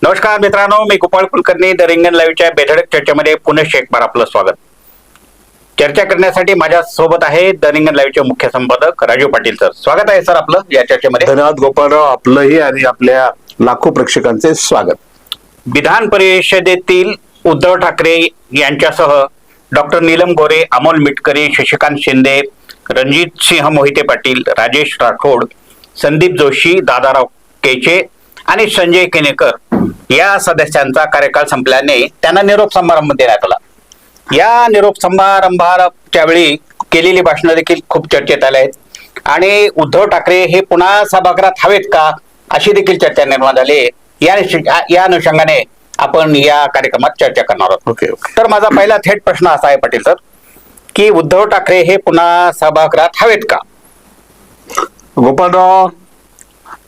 नमस्कार मित्रांनो, मी गोपाळ कुलकर्णी द रिंगण लाईव्हच्या बेधडक चर्चेमध्ये पुनश्च एक बार आपलं स्वागत. चर्चा करण्यासाठी माझ्या सोबत आहे द रिंगण लाईव्हचे मुख्य संपादक राजू पाटील सर. स्वागत आहे सर आपलं या चर्चेमध्ये. धन्यवाद गोपाळराव, आपलंही आणि आपल्या लाखो प्रेक्षकांचे स्वागत. विधान परिषदेतील उद्धव ठाकरे यांच्यासह डॉक्टर नीलम गोरे, अमोल मिटकरी, शशिकांत शिंदे, रणजित सिंह मोहिते पाटील, राजेश राठोड, संदीप जोशी, दादाराव केचे आणि संजय केनेकर या सदस्यांचा कार्यकाळ संपल्याने त्यांना निरोप समारंभ देण्यात आला. या निरोप समारंभाच्या वेळी केलेली भाषणं देखील खूप चर्चेत आले आहेत आणि उद्धव ठाकरे हे पुन्हा सभागृहात हवेत का अशी देखील चर्चा निर्माण झाली. या अनुषंगाने आपण या कार्यक्रमात चर्चा करणार आहोत. ओके. तर माझा पहिला थेट प्रश्न असा आहे पाटील सर, की उद्धव ठाकरे हे पुन्हा सभागृहात हवेत का? गोपाळराव,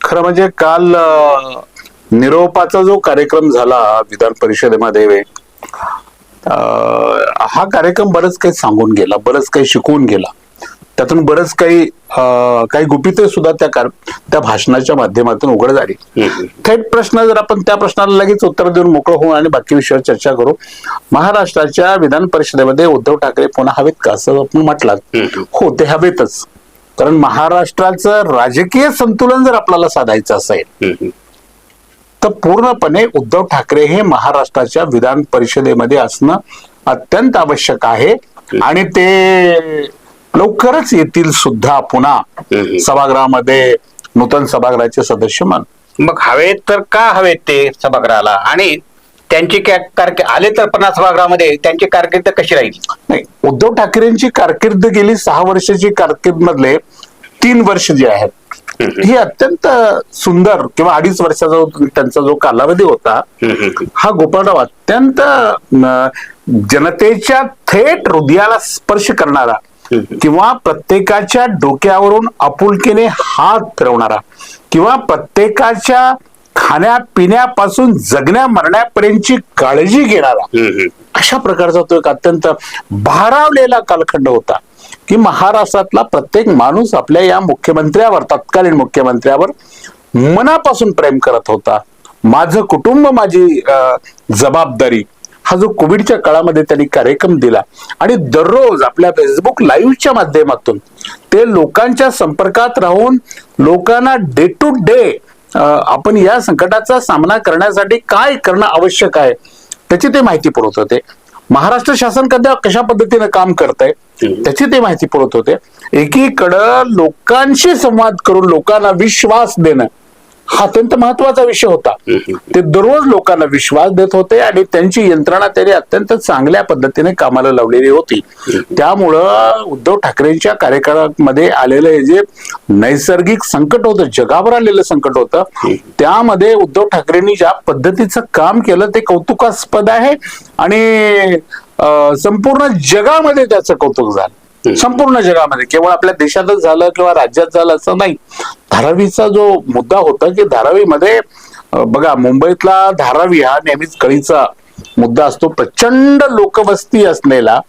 खरं म्हणजे काल निरोपाचा जो कार्यक्रम झाला विधान परिषदेमध्ये, हा कार्यक्रम बरंच काही सांगून गेला, बरंच काही शिकवून गेला. त्यातून बरंच काही गुपिते सुद्धा त्या भाषणाच्या माध्यमातून उघड झाली. थेट प्रश्न, जर आपण त्या प्रश्नाला लगेच उत्तर देऊन मोकळं होऊ आणि बाकी विषयावर चर्चा करू. महाराष्ट्राच्या विधान परिषदेमध्ये उद्धव ठाकरे पुन्हा हवेत का असं आपण म्हटलं. हो, ते हवेतच. कारण महाराष्ट्राचं राजकीय संतुलन जर आपल्याला साधायचं असेल तर पूर्णपणे उद्धव ठाकरे हे महाराष्ट्राच्या विधान परिषदेमध्ये असणं अत्यंत आवश्यक आहे आणि ते लवकरच येतील सुद्धा पुन्हा सभागृहामध्ये, नूतन सभागृहाचे सदस्य म्हणून. मग हवेत तर का हवेत ते सभागृहाला? आणि त्यांची आले तर पुन्हा सभागृहामध्ये त्यांची कारकीर्द कशी राहील? नाही, उद्धव ठाकरेंची कारकीर्द गेली 6 वर्षाची कारकीर्द मधले 3 वर्ष जे आहेत ही अत्यंत सुंदर, किंवा 2.5 वर्षाचा त्यांचा जो कालावधी होता हा गोपाळराव अत्यंत जनतेच्या थेट हृदयाला स्पर्श करणारा, किंवा प्रत्येकाच्या डोक्यावरून आपुलकीने हात फिरवणारा, किंवा प्रत्येकाच्या खाण्यापिण्यापासून जगण्या मरण्यापर्यंतची काळजी घेणारा, अशा प्रकारचा तो एक अत्यंत भारावलेला कालखंड होता की महाराष्ट्रातला प्रत्येक माणूस आपल्या या मुख्यमंत्र्यावर, तत्कालीन मुख्यमंत्र्यावर मनापासून प्रेम करत होता. माझं कुटुंब माझी जबाबदारी, हा जो कोविडच्या काळामध्ये त्यांनी कार्यक्रम दिला आणि दररोज आपल्या फेसबुक लाईव्हच्या माध्यमातून ते लोकांच्या संपर्कात राहून लोकांना डे टू डे आपण या संकटाचा सामना करण्यासाठी काय करणं आवश्यक आहे त्याची ते माहिती पुरवत होते. महाराष्ट्र शासन कशा पद्धतीने काम करतंय त्याची ते माहिती पुरवत होते. एकीकडं लोकांशी संवाद करून लोकांना विश्वास देणं हा अत्यंत महत्वाचा विषय होता. ते दररोज लोकांना विश्वास देत होते आणि त्यांची यंत्रणा त्यांनी अत्यंत चांगल्या पद्धतीने कामाला लावलेली होती. त्यामुळं उद्धव ठाकरेंच्या कार्यकाळामध्ये आलेलं हे जे नैसर्गिक संकट होतं, जगावर आलेलं संकट होतं, त्यामध्ये उद्धव ठाकरेंनी ज्या पद्धतीचं काम केलं ते कौतुकास्पद आहे आणि संपूर्ण जगामध्ये त्याचं कौतुक झालं. संपूर्ण जगामध्ये, केवळ आपल्या देशातच झालं किंवा राज्यात झालं असं नाही. धारावीचा जो मुद्दा होता की धारावीमध्ये बघा, मुंबईतला धारावी हा नेहमीच कळीचा मुद्दा असतो. प्रचंड लोकवस्ती असलेला,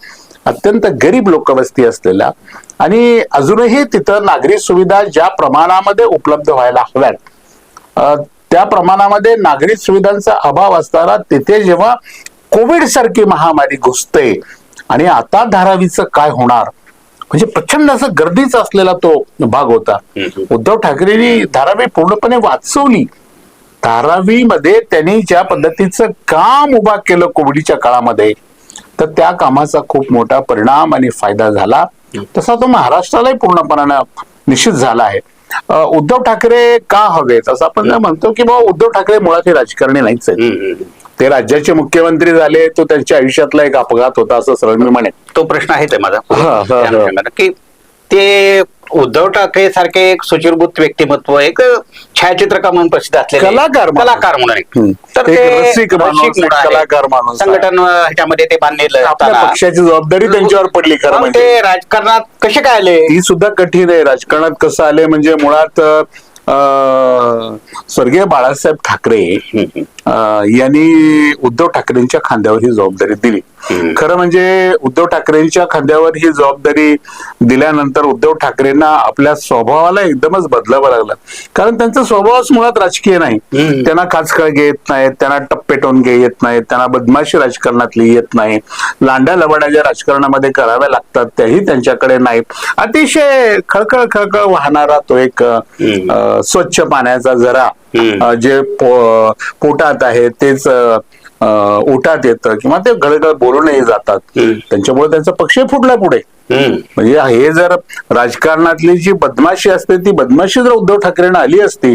अत्यंत गरीब लोकवस्ती असलेला, आणि अजूनही तिथं नागरी सुविधा ज्या प्रमाणामध्ये उपलब्ध व्हायला हव्यात त्या प्रमाणामध्ये नागरी सुविधांचा अभाव असताना तिथे जेव्हा कोविड सारखी महामारी घुसते आणि आता धारावीचं काय होणार, म्हणजे प्रचंड असं गर्दीचा असलेला तो भाग होता. उद्धव ठाकरेंनी धारावी पूर्णपणे वाचवली. धारावीमध्ये त्यांनी ज्या पद्धतीचं काम उभा केलं कोविडच्या काळामध्ये, तर त्या कामाचा खूप मोठा परिणाम आणि फायदा झाला. तसा तो महाराष्ट्रालाही पूर्णपणाने निश्चित झाला आहे. उद्धव ठाकरे का हवेत असं आपण म्हणतो की बाबा उद्धव ठाकरे मुळात हे राजकारणी नाहीच आहेत. ते राज्याचे मुख्यमंत्री झाले, तो त्यांच्या आयुष्यातला एक अपघात होता असं सरळ मी म्हणेन. तो प्रश्न आहे ते माझा, की ते उद्धव ठाकरे सारखे एक सुचिरभूत व्यक्तिमत्व, एक छायाचित्रकार म्हणून प्रसिद्ध असलेले कलाकार म्हणून, तर ते कलाकार माणूस, संघटन ह्याच्यामध्ये ते बांधलेलं, पक्षाची जबाबदारी त्यांच्यावर पडली. खरं म्हणजे ते राजकारणात कसे काय आले ही सुद्धा कठीण आहे. राजकारणात कसं आले म्हणजे मुळात स्वर्गीय बाळासाहेब ठाकरे यांनी उद्धव ठाकरेंच्या खांद्यावर ही जबाबदारी दिली. खरं म्हणजे उद्धव ठाकरेंच्या खांद्यावर ही जबाबदारी दिल्यानंतर उद्धव ठाकरेंना आपल्या स्वभावाला एकदमच बदलावं लागलं. कारण त्यांचा स्वभावच मुळात राजकीय नाही. त्यांना खाचखळगे येत नाहीत, त्यांना टप्पे टोनगे येत नाहीत, त्यांना बदमाशी राजकारणातली येत नाही, लांड्या लबाड्याच्या राजकारणामध्ये कराव्या लागतात त्याही त्यांच्याकडे नाहीत. अतिशय खळखळ खळखळ वाहणारा तो एक स्वच्छ पाण्याचा झरा जे पोटात आहे तेच ओटात येतं किंवा ते गळगळ बोलूनही जातात. त्यांच्यामुळे त्यांचा पक्ष फुटला पुढे. म्हणजे हे जर राजकारणातली जी बदमाशी असते ती बदमाशी जर उद्धव ठाकरेंना आली असती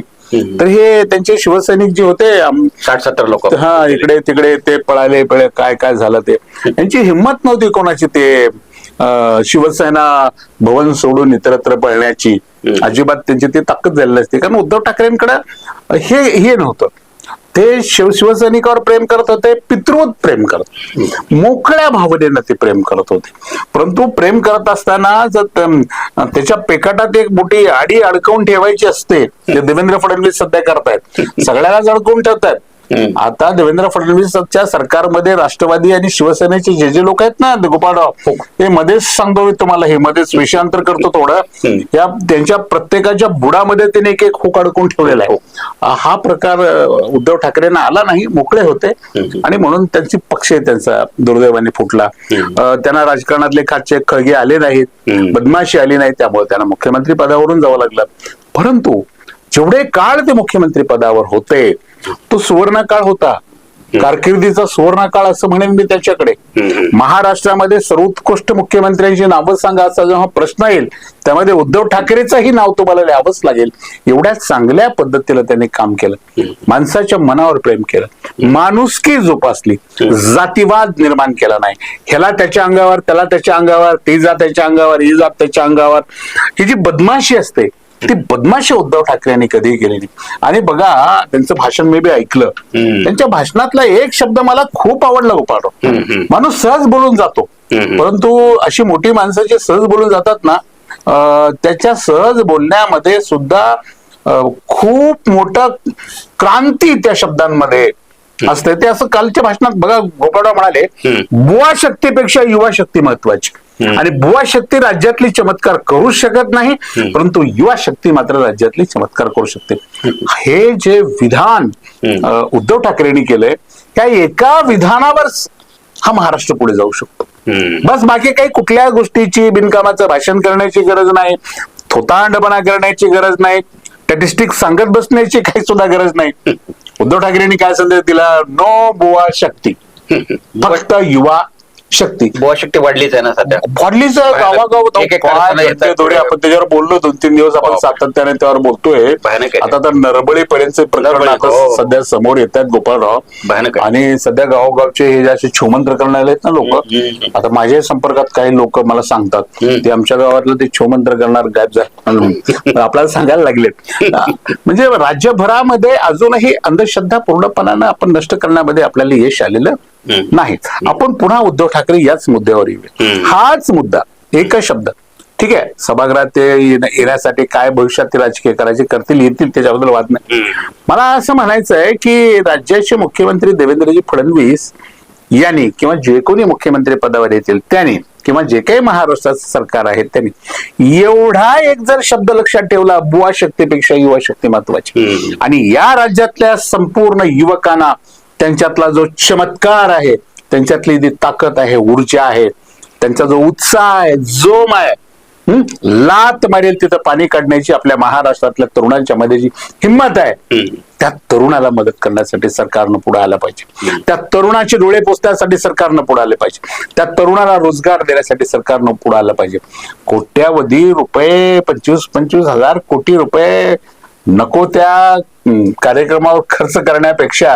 तर हे त्यांचे शिवसैनिक जे होते 60-70 लोक इकडे तिकडे ते पळाले काय काय झालं ते यांची हिंमत नव्हती कोणाची ते शिवसेना भवन सोडून इतरत्र पळण्याची. अजिबात त्यांची ती ताकद झालेली असते. कारण उद्धव ठाकरेंकडे हे नव्हतं. ते शिवसैनिकावर प्रेम करत होते, पितृवत प्रेम करत, मोकळ्या भावनेनं ते प्रेम करत होते. परंतु प्रेम करत असताना जर त्याच्या पेकाटात एक मोठी आडी अडकवून ठेवायची असते, जे देवेंद्र फडणवीस सध्या करतायत, सगळ्यालाच अडकवून ठेवतायत. आता देवेंद्र फडणवीसच्या सरकारमध्ये राष्ट्रवादी आणि शिवसेनेचे जे लोक आहेत ना, गोपाळराव, हे मध्येच सांगतो मी तुम्हाला, हे मध्येच विषयांतर करतो थोडं, या त्यांच्या प्रत्येकाच्या बुडामध्ये त्यांनी एक एक हुक अडकून ठेवलेला आहे. हा प्रकार उद्धव ठाकरेंना आला नाही, मोकळे होते आणि म्हणून त्यांची पक्ष त्यांचा दुर्दैवाने फुटला. त्यांना राजकारणातले खाचे खळगे आले नाहीत, बदमाशी आली नाही, त्यामुळे त्यांना मुख्यमंत्री पदावरून जावं लागलं. परंतु जेवढे काळ ते मुख्यमंत्री पदावर होते तो सुवर्ण काळ होता, कारकिर्दीचा सुवर्ण काळ असं म्हणेन मी त्याच्याकडे. महाराष्ट्रामध्ये सर्वोत्कृष्ट मुख्यमंत्र्यांची नावं सांगा असा जेव्हा प्रश्न येईल त्यामध्ये उद्धव ठाकरेचंही नाव तुम्हाला लिहावंच लागेल. एवढ्या चांगल्या पद्धतीनं त्यांनी काम केलं, माणसाच्या मनावर प्रेम केलं, माणुसकी जोपासली, जातीवाद निर्माण केला नाही. ह्याला त्याच्या अंगावर, त्याला त्याच्या अंगावर, ती जात त्याच्या अंगावर, ही जात त्याच्या अंगावर, ही जी बदमाशी असते ती बदमाशी उद्धव ठाकरेंनी कधीही केली नाही. आणि बघा त्यांचं भाषण मी बी ऐकलं, त्यांच्या भाषणातला एक शब्द मला खूप आवडला गोपाळराव. माणूस सहज बोलून जातो, परंतु अशी मोठी माणसं जे सहज बोलून जातात ना, त्याच्या सहज बोलण्यामध्ये सुद्धा खूप मोठं क्रांती त्या शब्दांमध्ये असते. ते असं कालच्या भाषणात बघा गोपाळराव म्हणाले, बुवा शक्तीपेक्षा युवा शक्ती महत्वाची, आणि बुवा शक्ती राज्यातली चमत्कार करू शकत नाही, परंतु युवा शक्ती मात्र राज्यातली चमत्कार करू शकते. हे जे विधान उद्धव ठाकरेंनी केलंय त्या एका विधानावर हा महाराष्ट्र पुढे जाऊ शकतो. बस बाकी काही कुठल्या गोष्टीची बिनकामाचं भाषण करण्याची गरज नाही, थोतांडपणा करण्याची गरज नाही, स्टॅटिस्टिक्स सांगत बसण्याची काही सुद्धा गरज नाही. उद्धव ठाकरेंनी काय संदेश दिला? नो बुवा शक्ती, फक्त युवा शक्ती. बुवा शक्ती वाढलीच आहे ना सध्या, वाढलीच आहे गावागाव. थोडे आपण त्याच्यावर बोललो 2-3 दिवस आपण सातत्याने त्यावर बोलतोय. आता तर नरबळीपर्यंत प्रकरण आता सध्या समोर येत आहेत गोपाळराव, आणि सध्या गावोगावचे हे जे छेमंत्र करणारे आहेत ना लोक, आता माझ्या संपर्कात काही लोक मला सांगतात ते आमच्या गावातलं ते छेमंत्र करणार गायब झाले, आपल्याला सांगायला लागलेत. म्हणजे राज्यभरामध्ये अजूनही अंधश्रद्धा पूर्णपणानं आपण नष्ट करण्यामध्ये आपल्याला यश आलेलं नाही. आपण पुन्हा उद्धव ठाकरे याच मुद्द्यावर येऊया. हाच मुद्दा, एकच शब्द. ठीक आहे, सभागृहात ते येण्यासाठी काय भविष्यात ते राजकीय करायचे करतील, येतील, त्याच्याबद्दल वाद नाही. मला असं म्हणायचं आहे की राज्याचे मुख्यमंत्री देवेंद्रजी फडणवीस यांनी किंवा जे कोणी मुख्यमंत्री पदावर येतील त्यांनी किंवा जे काही महाराष्ट्राचं सरकार आहे त्यांनी एवढा एक जर शब्द लक्षात ठेवला, बुवा शक्तीपेक्षा युवा शक्ती महत्वाची, आणि या राज्यातल्या संपूर्ण युवकांना त्यांच्यातला जो चमत्कार आहे, त्यांच्यातली जी ताकद आहे, ऊर्जा आहे, त्यांचा जो उत्साह आहे, जोम आहे, लात मारेल तिथं पाणी काढण्याची आपल्या महाराष्ट्रातल्या तरुणांच्या मध्ये जी हिंमत आहे, त्या तरुणाला मदत करण्यासाठी सरकारनं पुढे आलं पाहिजे. त्या तरुणाचे डोळे पोचण्यासाठी सरकारनं पुढे आले पाहिजे. त्या तरुणाला रोजगार देण्यासाठी सरकारनं पुढे आलं पाहिजे. कोट्यावधी रुपये, 25-25 हजार कोटी रुपये नको त्या कार्यक्रमावर खर्च करण्यापेक्षा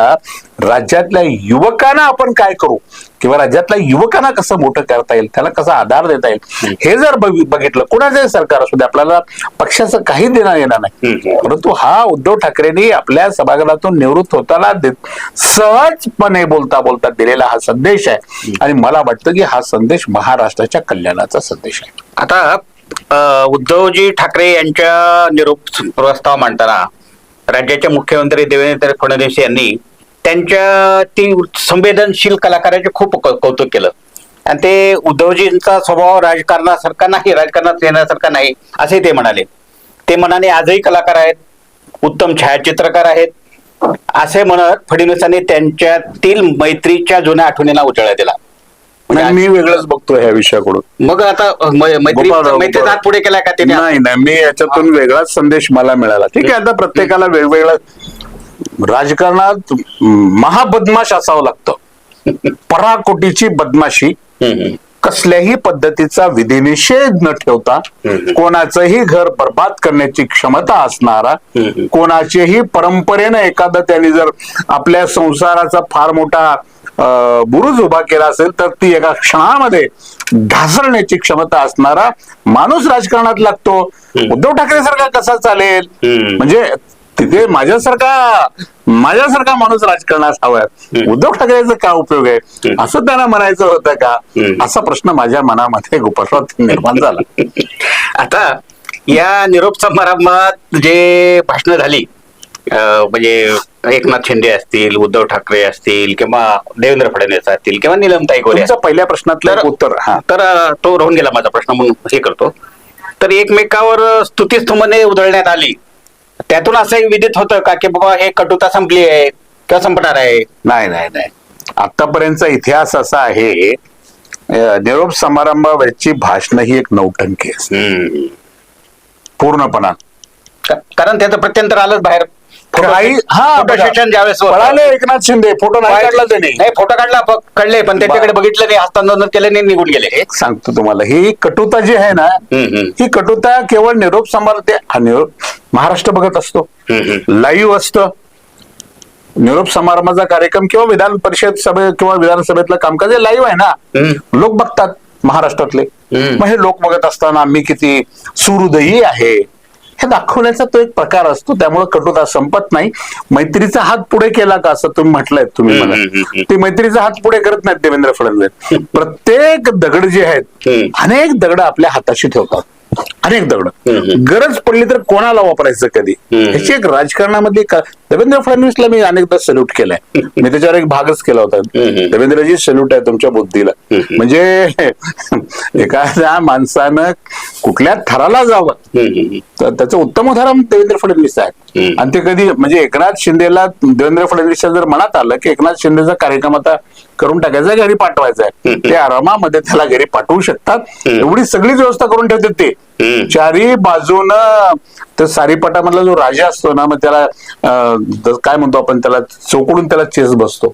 राज्यातल्या युवकांना आपण काय करू किंवा राज्यातल्या युवकांना कसं मोठं करता येईल, त्याला कसा आधार देता येईल, हे जर बघितलं, कोणाचंही सरकार असू दे, आपल्याला पक्षाचं काही देणं येणार नाही. परंतु हा उद्धव ठाकरेंनी आपल्या सभागृहातून निवृत्त होताना सहजपणे बोलता बोलता दिलेला हा संदेश आहे, आणि मला वाटतं की हा संदेश महाराष्ट्राच्या कल्याणाचा संदेश आहे. आता उद्धवजी ठाकरे यांच्या निरोप प्रस्ताव मांडताना राज्याचे मुख्यमंत्री देवेंद्र फडणवीस यांनी त्यांच्या ती संवेदनशील कलाकाराचे खूप कौतुक केलं. आणि ते उद्धवजींचा स्वभाव राजकारणासारखा नाही, राजकारणात येण्यासारखा नाही असे ते म्हणाले. ते मनाने आजही कलाकार आहेत, उत्तम छायाचित्रकार आहेत असे म्हणत फडणवीसांनी त्यांच्यातील मैत्रीच्या जुन्या आठवणींना उजाळा दिला. नाही, मी वेगळंच बघतो ह्या विषयाकडून. मग आता मैत्रीचा हात पुढे केला का ते? नाही, मी याच्यातून वेगळाच संदेश मला मिळाला. ठीक आहे, आता प्रत्येकाला वेगवेगळं, राजकारणात महाबदमाश असावं लागतं, पराकोटीची बदमाशी, कसल्याही पद्धतीचा विधिनिषेध न ठेवता, कोणाचंही घर बर्बाद करण्याची क्षमता असणारा, कोणाचेही परंपरेनं एखादं त्यांनी जर आपल्या संसाराचा फार मोठा बुरुज उभा केला असेल तर ती एका क्षणामध्ये ढासळण्याची क्षमता असणारा माणूस राजकारणात लागतो. उद्धव ठाकरे सारखा कसा चालेल? म्हणजे तिथे माझ्यासारखा माणूस राजकारणात हवाय, उद्धव ठाकरेचा का उपयोग आहे असं त्यांना म्हणायचं होतं का? असा प्रश्न माझ्या मनामध्ये उपस्थित निर्माण झाला. आता या निरोप समारंभात जे भाषणं झाली, म्हणजे एकनाथ शिंदे असतील, उद्धव ठाकरे असतील, किंवा देवेंद्र फडणवीस असतील, किंवा निलमताई गोरे, पहिल्या प्रश्नातलं उत्तर तर तो राहून गेला माझा प्रश्न म्हणून हे करतो. तर एकमेकावर स्तुतीस्तुमने उधळण्यात आली. त्यातून असं विदित होतं का की बाबा हे कटुता संपली आहे किंवा संपणार आहे? नाही, आतापर्यंतचा इतिहास असा आहे, निरोप समारंभावरची भाषण ही एक नौटंकी असते पूर्णपणा. कारण त्याचं प्रत्यंतर आलंच बाहेर. सेशन ज्यावेळेस पळाले एकनाथ शिंदे, फोटो नाही काढला त्यांनी. नाही, फोटो काढले पण त्यांच्याकडे बघितलं नाही, हस्तांदोलन केलं नाही, निघून गेले. एक सांगतो तुम्हाला, ही कटुता जी आहे ना, ही कटुता केवळ निरोप समारंभ, महाराष्ट्र बघत असतो, लाईव्ह असतं निरोप समारंभाचा कार्यक्रम, किंवा विधान परिषद सभे किंवा विधानसभेतलं कामकाज हे लाईव्ह आहे ना, लोक बघतात महाराष्ट्रातले. मग हे लोक बघत असताना आम्ही किती सुहृदयी आहे हे दाखवण्याचा तो एक प्रकार असतो. त्यामुळे कटुता संपत नाही. मैत्रीचा हात पुढे केला का असं तुम्ही म्हटलंय, तुम्ही मला ते मैत्रीचा हात पुढे करत नाहीत देवेंद्र फडणवीस. प्रत्येक दगड जे आहेत, अनेक दगड आपल्या हाताशी ठेवतात, अनेक दगड. गरज पडली तर कोणाला वापरायचं कधी, ह्याची एक राजकारणामधली देवेंद्र फडणवीसला मी अनेकदा सल्यूट केलाय. मी त्याच्यावर एक भागच केला होता, देवेंद्रजी सल्यूट आहे तुमच्या बुद्धीला. म्हणजे एखाद्या माणसानं कुठल्या थराला जावं तर त्याचं उत्तम उदाहरण देवेंद्र फडणवीस आहे. आणि ते कधी म्हणजे एकनाथ शिंदेला, देवेंद्र फडणवीसच्या जर मनात आलं की एकनाथ शिंदेचा कार्यक्रम आता करून टाकायचा, घरी पाठवायचा आहे, ते आरामामध्ये त्याला घरी पाठवू शकतात. एवढी सगळीच व्यवस्था करून ठेवतात ते. चारी बाजूनं तर सारीपाटामधला जो राजा असतो ना, मग त्याला काय म्हणतो आपण, त्याला चोकडून त्याला चेस बसतो,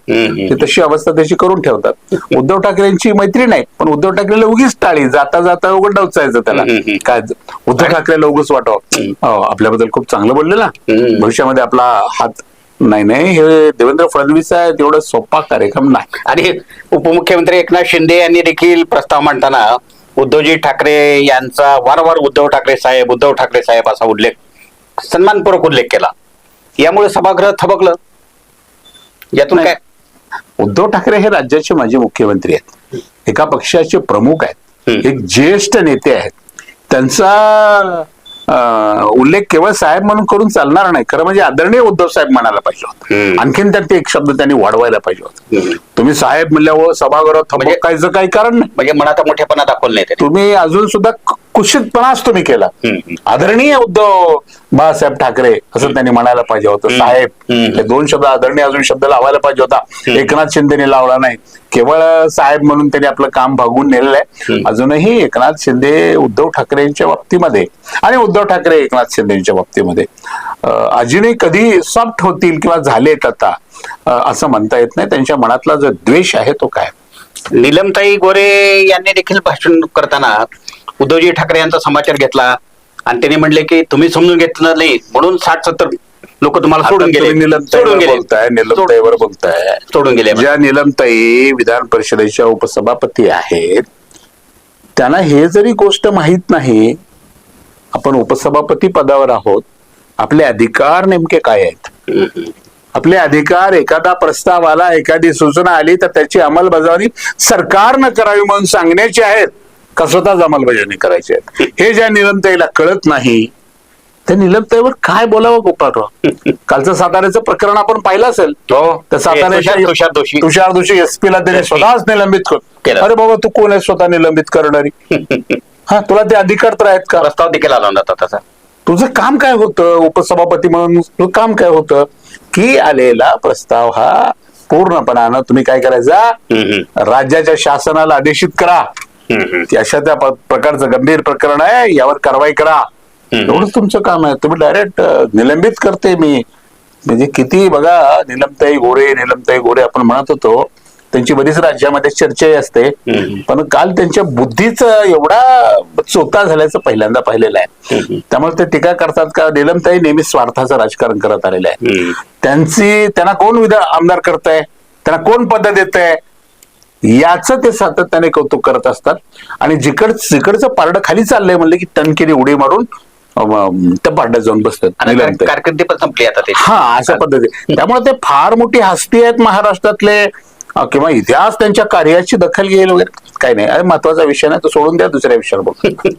तशी अवस्था त्याची करून ठेवतात. उद्धव ठाकरेंची मैत्री नाही, पण उद्धव ठाकरेला उगीच टाळी, जाता जाता उघड डावचायचं त्याला. काय उद्धव ठाकरेला उगच वाटावं आपल्याबद्दल खूप चांगलं बोलले ना, भविष्यामध्ये आपला हात नाही, हे देवेंद्र फडणवीस आहे तेवढं सोपा कार्यक्रम नाही. आणि उपमुख्यमंत्री एकनाथ शिंदे यांनी देखील प्रस्ताव मांडताना उद्धवजी ठाकरे यांचा वारंवार उद्धव ठाकरे साहेब असा उल्लेख, सन्मानपूर्वक उल्लेख केला. यामुळे सभागृह थबकलं. यातून काय? उद्धव ठाकरे हे राज्याचे माजी मुख्यमंत्री आहेत, एका पक्षाचे प्रमुख आहेत, एक ज्येष्ठ नेते आहेत. त्यांचा उल्लेख केवळ साहेब म्हणून करून चालणार नाही. खरं म्हणजे आदरणीय उद्धव साहेब म्हणायला पाहिजे होतं. आणखीन त्यात एक शब्द त्यांनी वाढवायला पाहिजे होता. तुम्ही साहेब म्हणल्यावर सभागृहात थबकायचं काही कारण नाही. म्हणजे मनाचा मोठेपणा दाखवला नाही. तुम्ही अजून सुद्धा कुशितपणाच तुम्ही केला. आदरणीय उद्धव बाळासाहेब ठाकरे असं त्यांनी म्हणायला पाहिजे होतं. साहेब हे दोन शब्द, आदरणीय अजून शब्द लावायला पाहिजे होता. एकनाथ शिंदेने लावला नाही, केवळ साहेब म्हणून त्यांनी आपलं काम भागवून नेलेलं आहे. अजूनही एकनाथ शिंदे उद्धव ठाकरेंच्या बाबतीमध्ये आणि उद्धव ठाकरे एकनाथ शिंदेच्या बाबतीमध्ये अजूनही कधी सॉफ्ट होतील किंवा झालेत आता असं म्हणता येत नाही. त्यांच्या मनातला जो द्वेष आहे तो काय. निलमताई गोरे यांनी देखील भाषण करताना उद्धवजी ठाकरे यांचा समाचार घेतला आणि त्यांनी म्हणले की तुम्ही समजून घेतलं नाही म्हणून 60-70 लोक तुम्हाला सोडून गेले. निलमताईवर बोलताय. सोडून गेले. ज्या निलमताई विधान परिषदेच्या उपसभापती आहेत, त्यांना हे जरी गोष्ट माहित नाही आपण उपसभापती पदावर आहोत, आपले अधिकार नेमके काय आहेत, आपले अधिकार, एखादा प्रस्ताव आला, एखादी सूचना आली तर त्याची अंमलबजावणी सरकारनं करावी म्हणून सांगण्याची आहेत का स्वतःच अंमलबजावणी करायची आहे, हे ज्या निलमताईला कळत नाही त्या निलमताईवर काय बोलावं गोपाळराव? कालचं साताऱ्याचं प्रकरण आपण पाहिलं असेल. हो, त्या साताऱ्याच्या तुषार दोषी एसपीला त्याने स्वतःच निलंबित केलं. अरे बाबा, तू कोण आहे स्वतः निलंबित करणारी? हा, तुला ते अधिकार तर आहेत का? प्रस्ताव देखील आला होता त्याचा. तुझं काम काय होतं उपसभापती म्हणून? तुझं काम काय होतं की आलेला प्रस्ताव हा पूर्णपणानं तुम्ही काय करायचा, राज्याच्या शासनाला आदेशित करा की अशा त्या प्रकारचं गंभीर प्रकरण आहे, यावर कारवाई करा. एवढंच तुमचं काम आहे. तुम्ही डायरेक्ट निलंबित करते मी. म्हणजे किती बघा, निलमताई गोरे आपण म्हणत होतो, त्यांची बरीच राज्यामध्ये चर्चाही असते, पण काल त्यांच्या बुद्धीचा एवढा चोता झाल्याचं पहिल्यांदा पाहिलेलं आहे. त्यामुळे ते टीका करतात का निलमताई नेहमी स्वार्थाचं राजकारण करत आलेलं आहे. त्यांना कोण आमदार करताय, त्यांना कोण पद देत आहे, याचं ते सातत्याने कौतुक करत असतात. आणि जिकडचं पारडं खाली चाललंय म्हणलं की टणकेने उडी मारून त्या पारड्यात जाऊन बसतात. कारकिर्दी पण संपली आता ते. हा, अशा पद्धती. त्यामुळे ते फार मोठी हस्ती आहेत महाराष्ट्रातले, किंवा इतिहास त्यांच्या कार्याची दखल घेईल वगैरे काही नाही. अरे महत्वाचा विषय नाही, तो सोडून द्या, दुसऱ्या विषयावर बघू.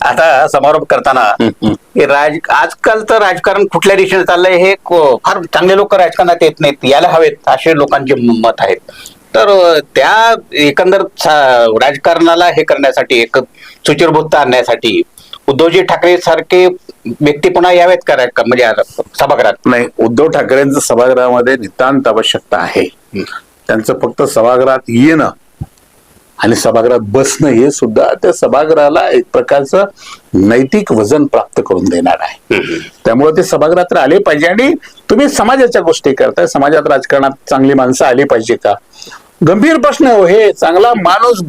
आता समारोप करताना आजकालचं राजकारण कुठल्या दिशेने चाललंय हे फार चांगले लोक राजकारणात येत नाहीत, यायला हवेत असे लोकांचे मत आहेत. तर त्या एकंदर राजकारणाला हे करण्यासाठी, एक सुचिरभूतता आणण्यासाठी उद्धवजी ठाकरे सारखे व्यक्ती पुन्हा यावेत का म्हणजे सभागृहात? नाही, उद्धव ठाकरेंचं सभागृहामध्ये नितांत आवश्यकता आहे. त्यांचं फक्त सभागृहात येणं आणि सभागृहात बसणं हे सुद्धा त्या सभागृहाला एक प्रकारचं नैतिक वजन प्राप्त करून देणार आहे. त्यामुळे ते सभागृहात आले पाहिजे. आणि तुम्ही समाजाच्या गोष्टी करताय, समाजात राजकारणात चांगली माणसं आली पाहिजे का? गंभीर प्रश्न हो हे. चांगला माणूस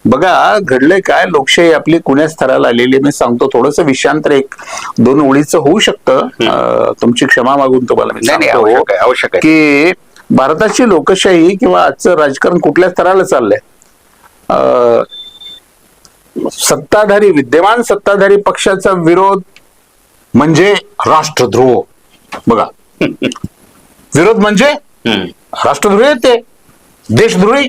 बघा, घडले काय, लोकशाही आपली कुण्या स्तराला आलेली. मी सांगतो, थोडस विषयांतर 1-2 ओळीचं होऊ शकतं, तुमची क्षमा मागून तुम्हाला मी सांगतो आवश्यक आहे की भारताची लोकशाही किंवा आजचं राजकारण कुठल्या स्तराला चाललंय. विद्यमान सत्ताधारी पक्षाचा विरोध म्हणजे राष्ट्रद्रोह. बघा, विरोध म्हणजे राष्ट्रद्रोही ते देशद्रोही.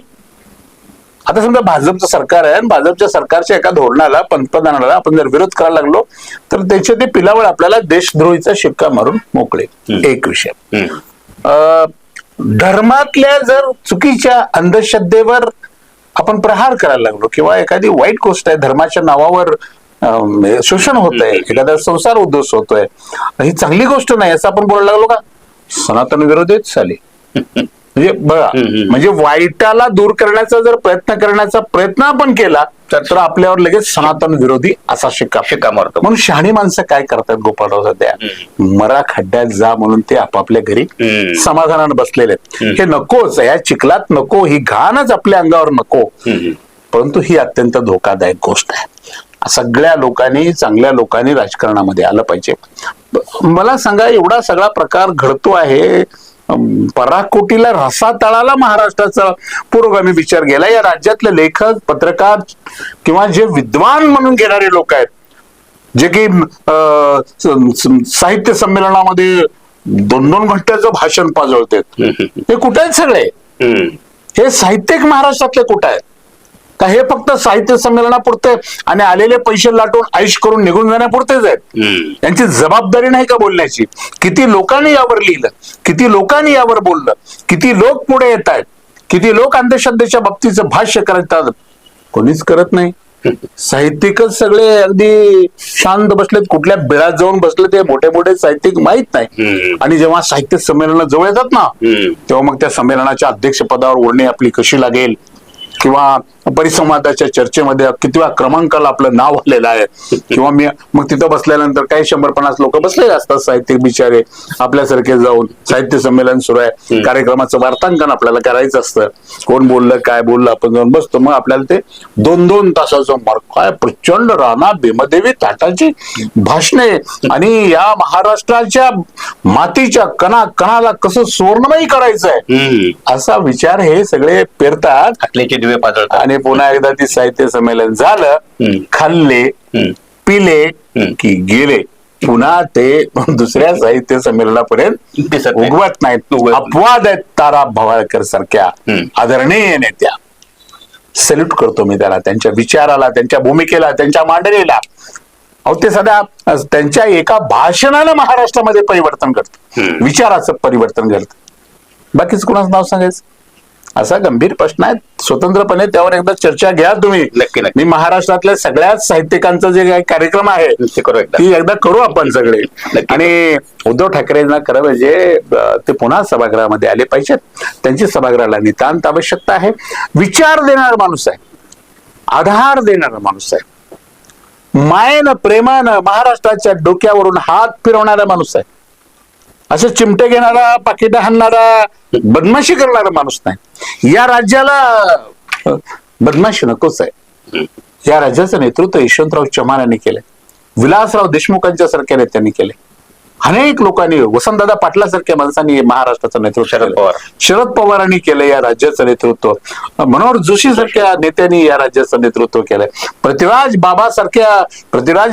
आता समजा भाजपचं सरकार आहे आणि भाजपच्या सरकारच्या एका धोरणाला, पंतप्रधानाला आपण जर विरोध करायला लागलो तर त्याच्या ते पिलावळ आपल्याला देशद्रोहीचा शिक्का मारून मोकळे. एक विषय. धर्मातल्या जर चुकीच्या अंधश्रद्धेवर आपण प्रहार करायला लागलो किंवा एखादी वाईट गोष्ट आहे, धर्माच्या नावावर शोषण होत आहे, एखादा संसार उद्ध्वस्त होतोय, ही चांगली गोष्ट नाही असं आपण बोलायला लागलो का, सनातन विरोधीच झाले. म्हणजे बघा, म्हणजे वाईटाला दूर करण्याचा जर प्रयत्न आपण केला तर आपल्यावर लगेच सनातन विरोधी असा शिक्का मारतो. म्हणून शहाणी माणसं काय करतात गोपाळराव, सध्या मरा खड्ड्यात जा म्हणून ते आपापल्या घरी समाधानानं बसलेले आहेत. हे नकोच, या चिखलात नको, ही घाणच आपल्या अंगावर नको. परंतु ही अत्यंत धोकादायक गोष्ट आहे. सगळ्या लोकांनी, चांगल्या लोकांनी राजकारणामध्ये आलं पाहिजे. मला सांगा, एवढा सगळा प्रकार घडतो आहे, पराकोटीला रसातळाला महाराष्ट्राचा पुरोगामी विचार गेला. या राज्यातले लेखक, पत्रकार किंवा जे विद्वान म्हणून घेणारे लोक आहेत, जे की साहित्य संमेलनामध्ये 2-2 घंट्याचं भाषण पाजळतात, हे कुठे आहेत सगळे? हे साहित्यिक महाराष्ट्रातले कुठे आहेत का? हे फक्त साहित्य संमेलनापुरते आणि आलेले पैसे लाटून आयुष करून निघून जाण्यापुरतेच आहेत? त्यांची जबाबदारी नाही का बोलण्याची? किती लोकांनी यावर लिहिलं, किती लोकांनी यावर बोललं, किती लोक पुढे येत आहेत, किती लोक अंधश्रद्धेच्या बाबतीचं भाष्य करतात? कोणीच करत नाही. साहित्यिकच सगळे अगदी शांत बसलेत, कुठल्या बिळात जाऊन बसले ते मोठे मोठे साहित्यिक माहित नाही. आणि जेव्हा साहित्य संमेलन जवळ येतात ना, तेव्हा मग त्या संमेलनाच्या अध्यक्षपदावर ओढणे आपली कशी लागेल किंवा परिसंवादाच्या चर्चेमध्ये कितव्या क्रमांकाला आपलं नाव आलेलं आहे, किंवा मग तिथं बसल्यानंतर काही 100-50 लोक बसलेले असतात साहित्यिक बिचारे आपल्यासारखे, जाऊन साहित्य संमेलन सुरू आहे, कार्यक्रमाचं वार्तांकन आपल्याला करायचं असतं, कोण बोललं काय बोललं आपण जाऊन बसतो. मग आपल्याला ते 2-2 तासाचं काय प्रचंड राणा भीमदेवी ताटाची भाषणे आणि या महाराष्ट्राच्या मातीच्या कणाला कसं सुवर्णमयी करायचंय असा विचार हे सगळे पेरतात आणि पुन्हा एकदा ती साहित्य संमेलन झालं, खाल्ले पिले की गेले, पुन्हा ते दुसऱ्या साहित्य संमेलनापर्यंत उगवत नाहीत. अपवाद आहेत तारा भवाळकर सारख्या आदरणीय नेत्या. सल्यूट करतो मी त्याला, त्यांच्या विचाराला, त्यांच्या भूमिकेला, त्यांच्या मांडणीला. अहो ते सध्या त्यांच्या एका भाषणानं महाराष्ट्रामध्ये परिवर्तन करतं, विचाराचं परिवर्तन करतं. बाकीच कुणाचं नाव सांगायचं? असा गंभीर प्रश्न आहे. स्वतंत्रपणे त्यावर एकदा चर्चा घ्या तुम्ही. नक्की नक्की मी महाराष्ट्रातल्या सगळ्याच साहित्यिकांचा जे काही कार्यक्रम आहे ते करू एकदा. ती एकदा करू आपण सगळे. आणि उद्धव ठाकरेंना खरं म्हणजे ते पुन्हा सभागृहामध्ये आले पाहिजेत. त्यांची सभागृहाला नितांत आवश्यकता आहे. विचार देणारा माणूस आहे, आधार देणारा माणूस आहे, मायेनं प्रेमानं महाराष्ट्राच्या डोक्यावरून हात फिरवणारा माणूस आहे. असं चिमटे घेणारा, पाकिटं हाणणारा, बदमाशी करणारा माणूस नाही. या राज्याला बदमाशी नकोच आहे. या राज्याचं नेतृत्व यशवंतराव चव्हाण यांनी केलंय, विलासराव देशमुखांच्या सारख्या नेत्यांनी केले, अनेक लोकांनी, वसंतदादा पाटलासारख्या माणसांनी महाराष्ट्राचं नेतृत्व केलं, शरद पवारांनी केलं या राज्याचं नेतृत्व, मनोहर जोशी सारख्या नेत्यांनी या राज्याचं नेतृत्व केलंय, पृथ्वीराज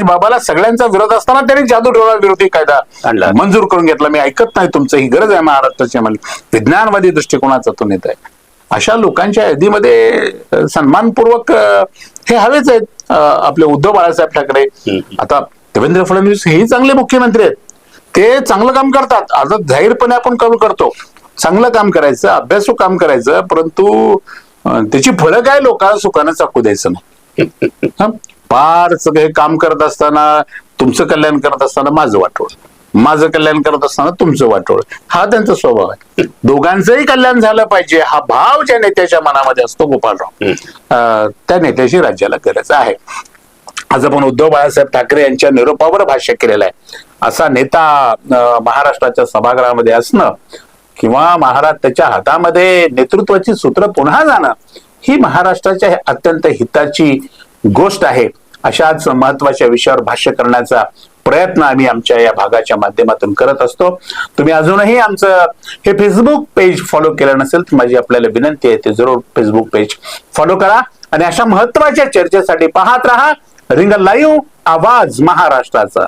बाबाला सगळ्यांचा विरोध असताना त्यांनी जादूटोणा विरोधी कायदा मंजूर करून घेतला. मी ऐकत नाही तुमचं, ही गरज आहे महाराष्ट्राची, मला विज्ञानवादी दृष्टिकोनाचा तो नेता आहे. अशा लोकांच्या यादीमध्ये सन्मानपूर्वक हे हवेच आहेत आपले उद्धव बाळासाहेब ठाकरे. आता देवेंद्र फडणवीस हेही चांगले मुख्यमंत्री आहेत, ते चांगलं काम करतात. आता जाहीरपणे आपण कबूल करतो, चांगलं काम करायचं, अभ्यासू काम करायचं, परंतु त्याची फळं काय लोकांना सुखानं चाकू द्यायचं नाही. फार सगळे काम करत असताना, तुमचं कल्याण करत असताना माझं वाटोळ, माझं कल्याण करत असताना तुमचं वाटोळ, हा त्यांचा स्वभाव आहे. दोघांचंही कल्याण झालं पाहिजे हा भाव ज्या नेत्याच्या मनामध्ये असतो गोपालराव, त्या नेत्याची राज्याला गरज आहे. आज आपण उद्धव बाळासाहेब ठाकरे यांच्या निरोपावर भाष्य केलेलं आहे. असा नेता महाराष्ट्राच्या सभागृहामध्ये असणं किंवा त्याच्या हातामध्ये नेतृत्वाची सूत्र पुन्हा जाणं ही महाराष्ट्राच्या अत्यंत हिताची गोष्ट आहे. अशाच महत्वाच्या विषयावर भाष्य करण्याचा प्रयत्न आम्ही आमच्या या भागाच्या माध्यमातून करत असतो. तुम्ही अजूनही आमचं हे फेसबुक पेज फॉलो केलं नसेल तर माझी आपल्याला विनंती आहे, ते जरूर फेसबुक पेज फॉलो करा आणि अशा महत्वाच्या चर्चेसाठी पाहत राहा रिंग लाईव्ह, आवाज महाराष्ट्राचा.